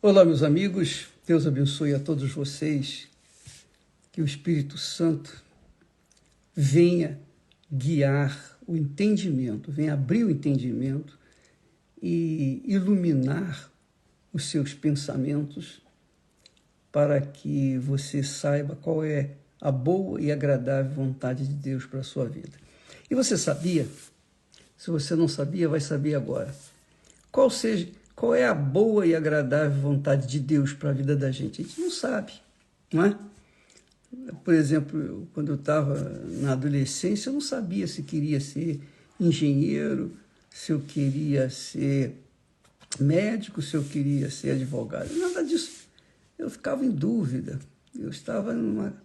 Olá, meus amigos, Deus abençoe a todos vocês, que o Espírito Santo venha guiar o entendimento, venha abrir o entendimento e iluminar os seus pensamentos para que você saiba qual é a boa e agradável vontade de Deus para a sua vida. E você sabia? Se você não sabia, vai saber agora. Qual é a boa e agradável vontade de Deus para a vida da gente? A gente não sabe, não é? Por exemplo, quando eu estava na adolescência, eu não sabia se queria ser engenheiro, se eu queria ser médico, se eu queria ser advogado. Nada disso. Eu ficava em dúvida. Eu estava numa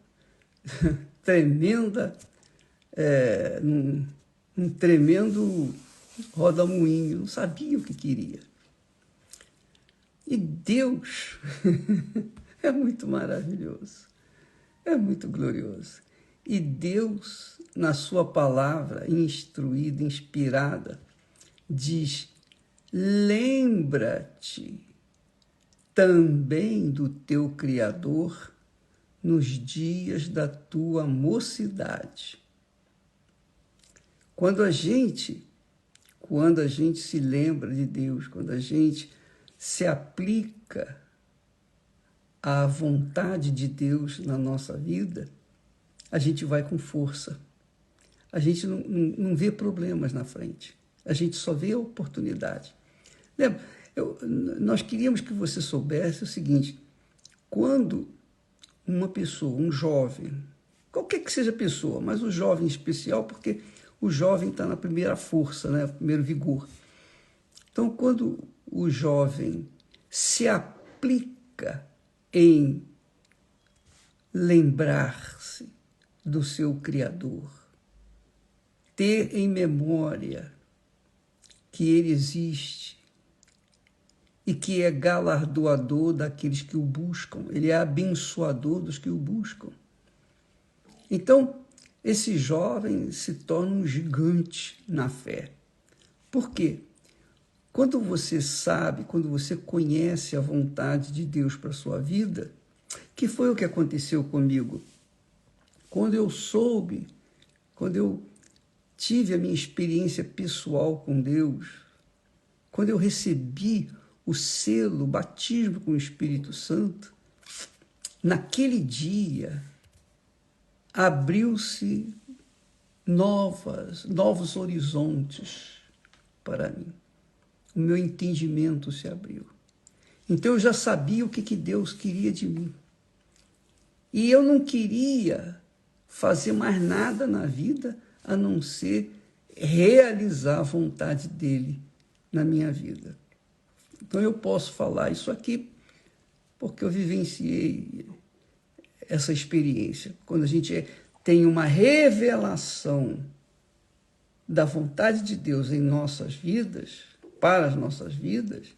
tremenda, num tremendo roda-moinho. Eu não sabia o que queria. E Deus é muito maravilhoso, é muito glorioso. E Deus, na sua palavra instruída, inspirada, diz: lembra-te também do teu Criador nos dias da tua mocidade. Quando a gente se lembra de Deus, quando a gente se aplica à vontade de Deus na nossa vida, a gente vai com força. A gente não vê problemas na frente. A gente só vê a oportunidade. Lembra? Nós queríamos que você soubesse o seguinte: quando uma pessoa, um jovem, qualquer que seja a pessoa, mas o jovem em especial, porque o jovem está na primeira força, né? Primeiro vigor. Então, quando o jovem se aplica em lembrar-se do seu Criador, ter em memória que ele existe e que é galardoador daqueles que o buscam, ele é abençoador dos que o buscam. Então, esse jovem se torna um gigante na fé. Por quê? Quando você sabe, quando você conhece a vontade de Deus para a sua vida, que foi o que aconteceu comigo. Quando eu soube, quando eu tive a minha experiência pessoal com Deus, quando eu recebi o selo, o batismo com o Espírito Santo, naquele dia abriu-se novos horizontes para mim. O meu entendimento se abriu. Então eu já sabia o que Deus queria de mim. E eu não queria fazer mais nada na vida a não ser realizar a vontade dele na minha vida. Então eu posso falar isso aqui porque eu vivenciei essa experiência. Quando a gente tem uma revelação da vontade de Deus em nossas vidas, para as nossas vidas,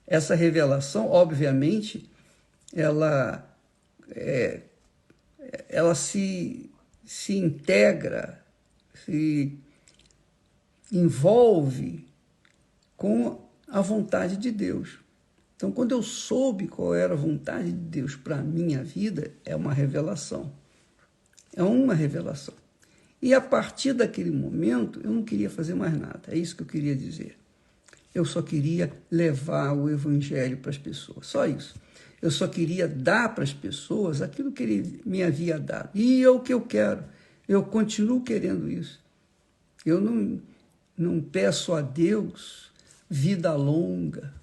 essa revelação, obviamente, ela se integra, se envolve com a vontade de Deus. Então, quando eu soube qual era a vontade de Deus para a minha vida, é uma revelação. É uma revelação. E a partir daquele momento, eu não queria fazer mais nada. É isso que eu queria dizer. Eu só queria levar o evangelho para as pessoas, só isso. Eu só queria dar para as pessoas aquilo que ele me havia dado. E é o que eu quero. Eu continuo querendo isso. Eu não peço a Deus vida longa.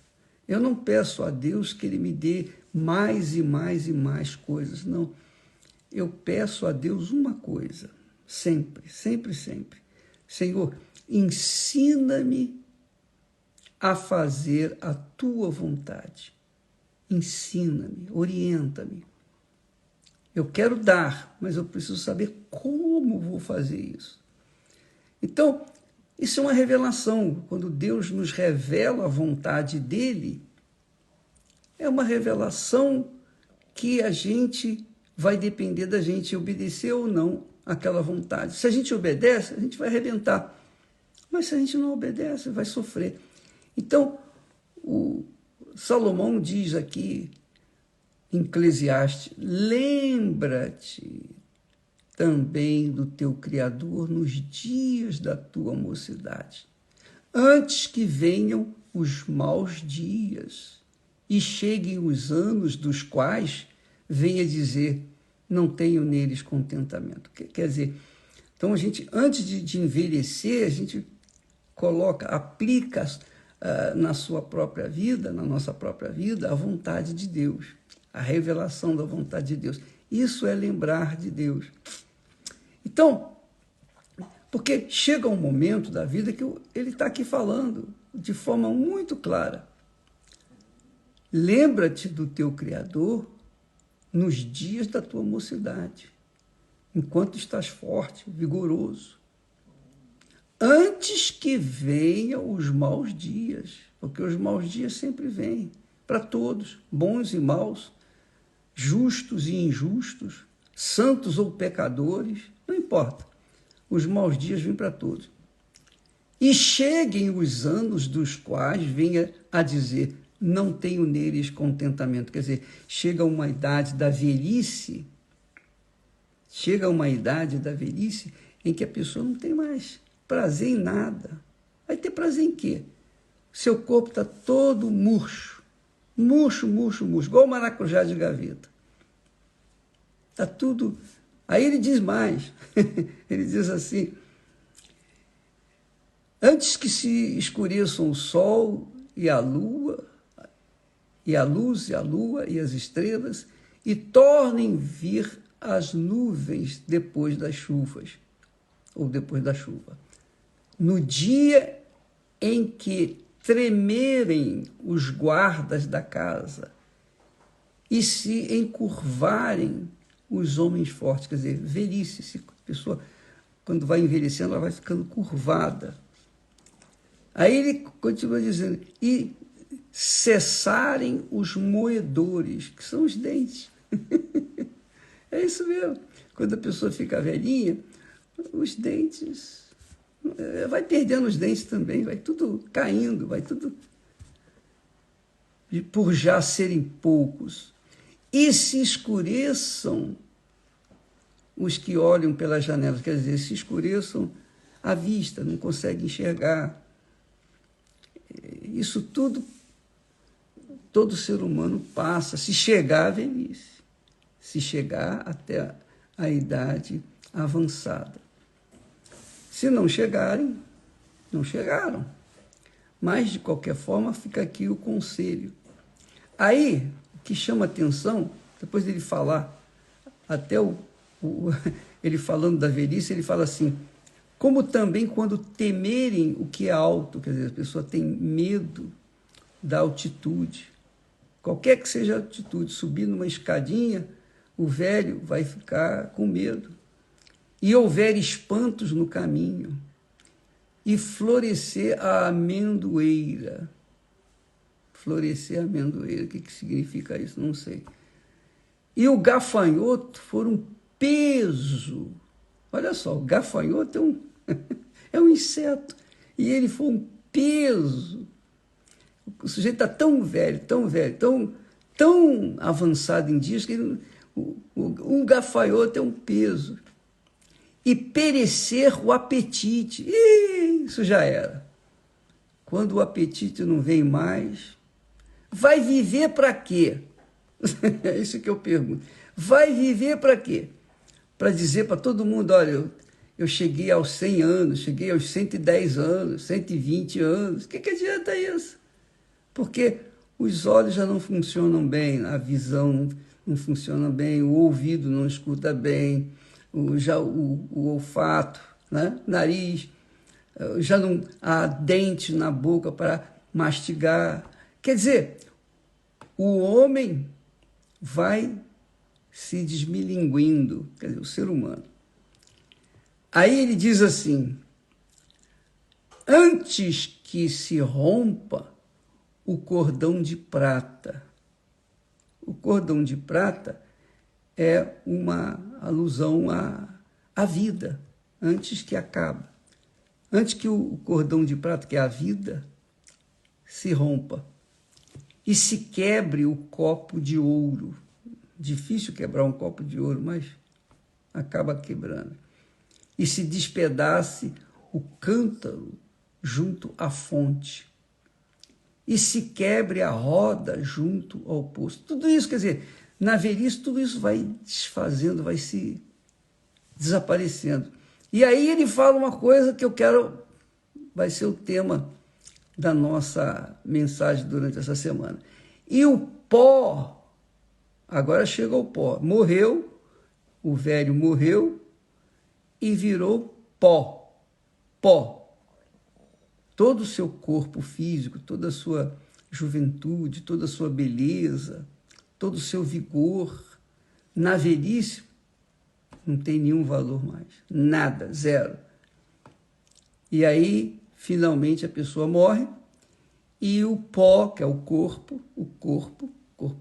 Eu não peço a Deus que ele me dê mais e mais e mais coisas. Não. Eu peço a Deus uma coisa, sempre, sempre, sempre. Senhor, ensina-me a fazer a tua vontade. Ensina-me, orienta-me. Eu quero dar, mas eu preciso saber como vou fazer isso. Então, isso é uma revelação. Quando Deus nos revela a vontade dele, é uma revelação que a gente vai depender da gente obedecer ou não àquela vontade. Se a gente obedece, a gente vai arrebentar. Mas se a gente não obedece, vai sofrer. Então, Salomão diz aqui, em Eclesiastes, lembra-te também do teu Criador nos dias da tua mocidade, antes que venham os maus dias e cheguem os anos dos quais venha dizer, não tenho neles contentamento. Quer dizer, então a gente, antes de envelhecer, a gente aplica na sua própria vida, na nossa própria vida, a vontade de Deus, a revelação da vontade de Deus. Isso é lembrar de Deus. Então, porque chega um momento da vida que ele está aqui falando de forma muito clara. Lembra-te do teu Criador nos dias da tua mocidade, enquanto estás forte, vigoroso, antes que venham os maus dias, porque os maus dias sempre vêm, para todos, bons e maus, justos e injustos, santos ou pecadores, não importa, os maus dias vêm para todos. E cheguem os anos dos quais venha a dizer, não tenho neles contentamento. Quer dizer, chega uma idade da velhice, em que a pessoa não tem mais prazer em nada. Vai ter prazer em quê? Seu corpo está todo murcho, igual o maracujá de gaveta. Está tudo... Aí ele diz mais, ele diz assim, antes que se escureçam o sol e a lua, e a luz, e a lua, e as estrelas, e tornem vir as nuvens depois das chuvas, ou depois da chuva. No dia em que tremerem os guardas da casa e se encurvarem os homens fortes, quer dizer, velhice, a pessoa, quando vai envelhecendo, ela vai ficando curvada. Aí ele continua dizendo, e cessarem os moedores, que são os dentes. É isso mesmo. Quando a pessoa fica velhinha, os dentes... vai perdendo os dentes também, vai tudo caindo, vai tudo... por já serem poucos. E se escureçam os que olham pelas janelas, quer dizer, se escureçam a vista, não conseguem enxergar. Isso tudo, todo ser humano passa, se chegar à velhice, se chegar até a idade avançada. Se não chegarem, não chegaram. Mas, de qualquer forma, fica aqui o conselho. Aí, o que chama atenção, depois dele falar, até ele falando da velhice, ele fala assim, como também quando temerem o que é alto, quer dizer, a pessoa tem medo da altitude, qualquer que seja a altitude, subir numa escadinha, o velho vai ficar com medo. E houver espantos no caminho, e florescer a amendoeira. Florescer a amendoeira, o que significa isso? Não sei. E o gafanhoto for um peso. Olha só, o gafanhoto é um inseto, e ele foi um peso. O sujeito está tão velho, tão avançado em dias, que um gafanhoto é um peso. E perecer o apetite. Isso já era. Quando o apetite não vem mais, vai viver para quê? É isso que eu pergunto. Vai viver para quê? Para dizer para todo mundo, olha, eu cheguei aos 100 anos, cheguei aos 110 anos, 120 anos. O que adianta isso? Porque os olhos já não funcionam bem, a visão não funciona bem, o ouvido não escuta bem, o olfato, né? Nariz, já não há dente na boca para mastigar. Quer dizer, o homem vai se desmilinguindo, quer dizer, o ser humano. Aí ele diz assim, antes que se rompa o cordão de prata. O cordão de prata é uma alusão à vida, antes que acabe. Antes que o cordão de prata, que é a vida, se rompa. e se quebre o copo de ouro. Difícil quebrar um copo de ouro, mas acaba quebrando. E se despedace o cântaro junto à fonte. E se quebre a roda junto ao poço. Tudo isso, quer dizer, na velhice, tudo isso vai desfazendo, vai se desaparecendo. E aí ele fala uma coisa que eu quero, vai ser o tema da nossa mensagem durante essa semana. E o pó, agora chega o pó, morreu, o velho morreu e virou pó. Pó. Todo o seu corpo físico, toda a sua juventude, toda a sua beleza, todo o seu vigor, na velhice, não tem nenhum valor mais. Nada, zero. E aí, finalmente, a pessoa morre e o pó, que é o corpo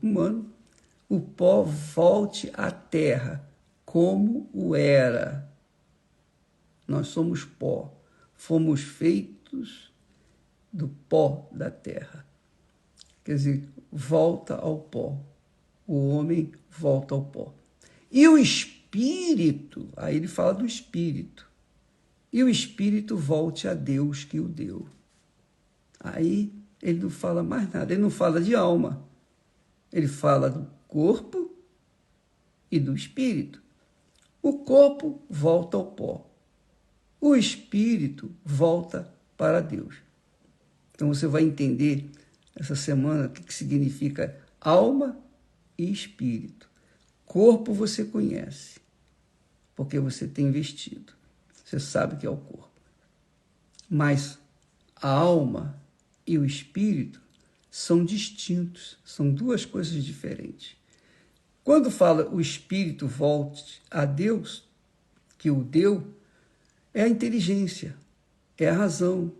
humano, o pó volte à terra como o era. Nós somos pó, fomos feitos do pó da terra. Quer dizer, volta ao pó. O homem volta ao pó. E o espírito, aí ele fala do espírito. E o espírito volte a Deus que o deu. Aí ele não fala mais nada, ele não fala de alma. Ele fala do corpo e do espírito. O corpo volta ao pó. O espírito volta para Deus. Então você vai entender essa semana o que significa alma e espírito. Corpo você conhece, porque você tem vestido. Você sabe que é o corpo. Mas a alma e o espírito são distintos, são duas coisas diferentes. Quando fala o espírito volte a Deus, que o deu, é a inteligência, é a razão,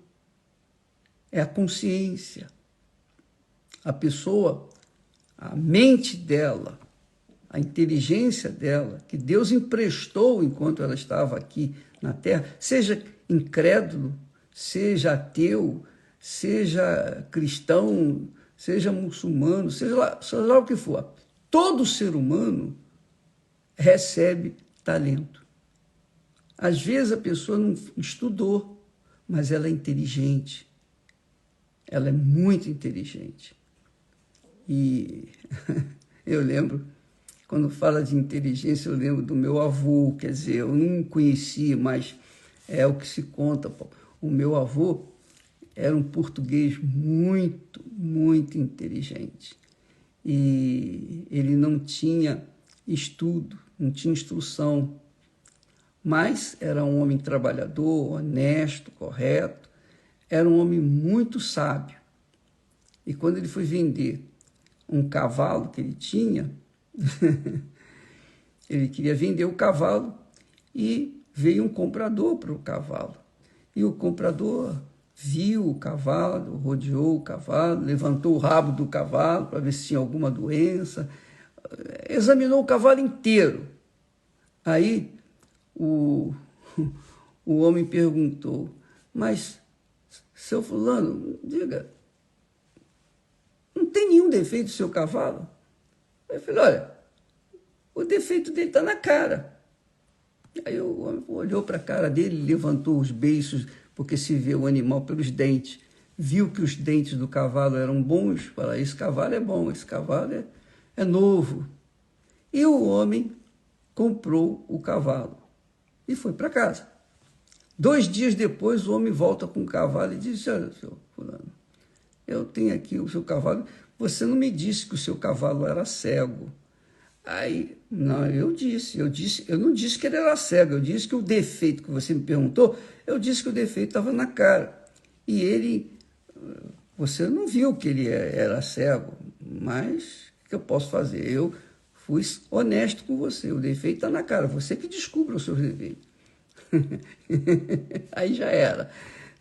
é a consciência. A pessoa, a mente dela, a inteligência dela, que Deus emprestou enquanto ela estava aqui na Terra, seja incrédulo, seja ateu, seja cristão, seja muçulmano, seja lá o que for. Todo ser humano recebe talento. Às vezes a pessoa não estudou, mas ela é inteligente. Ela é muito inteligente. E eu lembro, quando fala de inteligência, eu lembro do meu avô, quer dizer, eu não conhecia, mas é o que se conta. Pô. O meu avô era um português muito, muito inteligente. E ele não tinha estudo, não tinha instrução, mas era um homem trabalhador, honesto, correto, era um homem muito sábio. E quando ele foi vender um cavalo que ele tinha, ele queria vender o cavalo e veio um comprador para o cavalo. E o comprador viu o cavalo, rodeou o cavalo, levantou o rabo do cavalo para ver se tinha alguma doença, examinou o cavalo inteiro. Aí o homem perguntou, mas, seu fulano, diga, não tem nenhum defeito no seu cavalo? Eu falei, olha, o defeito dele está na cara. Aí o homem olhou para a cara dele, levantou os beiços, porque se vê o animal pelos dentes, viu que os dentes do cavalo eram bons, falou, esse cavalo é bom, esse cavalo é novo. E o homem comprou o cavalo e foi para casa. 2 dias depois, o homem volta com o cavalo e disse, olha, seu fulano, eu tenho aqui o seu cavalo, você não me disse que o seu cavalo era cego. Aí, não, eu não disse que ele era cego, eu disse que o defeito que você me perguntou, eu disse que o defeito estava na cara. E ele, você não viu que ele era cego, mas o que eu posso fazer? Eu fui honesto com você, o defeito está na cara, você que descubra os seus defeitos. Aí já era.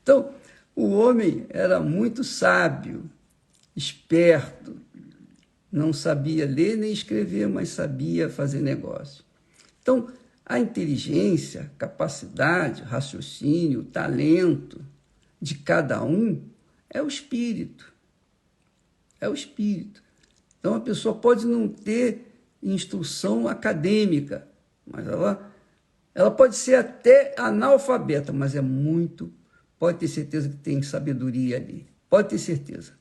Então, o homem era muito sábio, esperto, não sabia ler nem escrever, mas sabia fazer negócio. Então, a inteligência, capacidade, raciocínio, talento de cada um é o espírito. é o Espírito. Então, a pessoa pode não ter instrução acadêmica, mas ela pode ser até analfabeta, mas pode ter certeza que tem sabedoria ali. Pode ter certeza.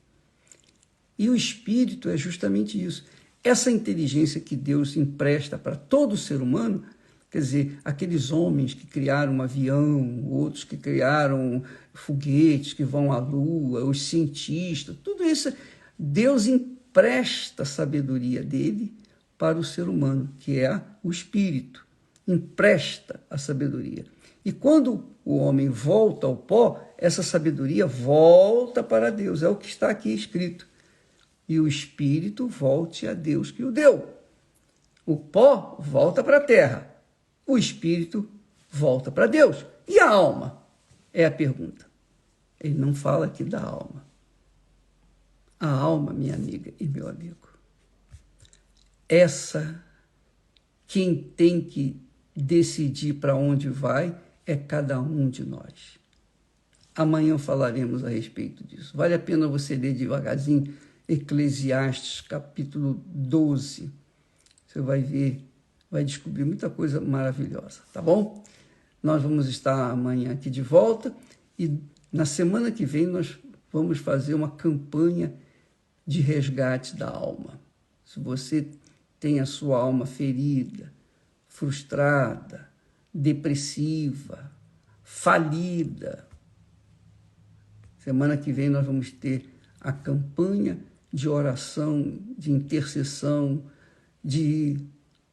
E o Espírito é justamente isso. Essa inteligência que Deus empresta para todo ser humano, quer dizer, aqueles homens que criaram um avião, outros que criaram foguetes que vão à Lua, os cientistas, tudo isso, Deus empresta a sabedoria dele para o ser humano, que é o Espírito. Empresta a sabedoria. E quando o homem volta ao pó, essa sabedoria volta para Deus. É o que está aqui escrito. E o Espírito volte a Deus que o deu. O pó volta para a terra. O Espírito volta para Deus. E a alma? É a pergunta. Ele não fala aqui da alma. A alma, minha amiga e meu amigo, quem tem que decidir para onde vai é cada um de nós. Amanhã falaremos a respeito disso. Vale a pena você ler devagarzinho Eclesiastes, capítulo 12. Você vai ver, vai descobrir muita coisa maravilhosa, tá bom? Nós vamos estar amanhã aqui de volta e na semana que vem nós vamos fazer uma campanha de resgate da alma. Se você tem a sua alma ferida, frustrada, depressiva, falida, semana que vem nós vamos ter a campanha de oração, de intercessão, de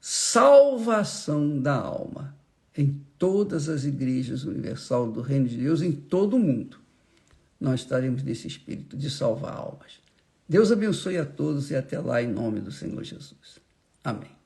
salvação da alma em todas as igrejas universal do Reino de Deus, em todo o mundo. Nós estaremos nesse espírito de salvar almas. Deus abençoe a todos e até lá em nome do Senhor Jesus. Amém.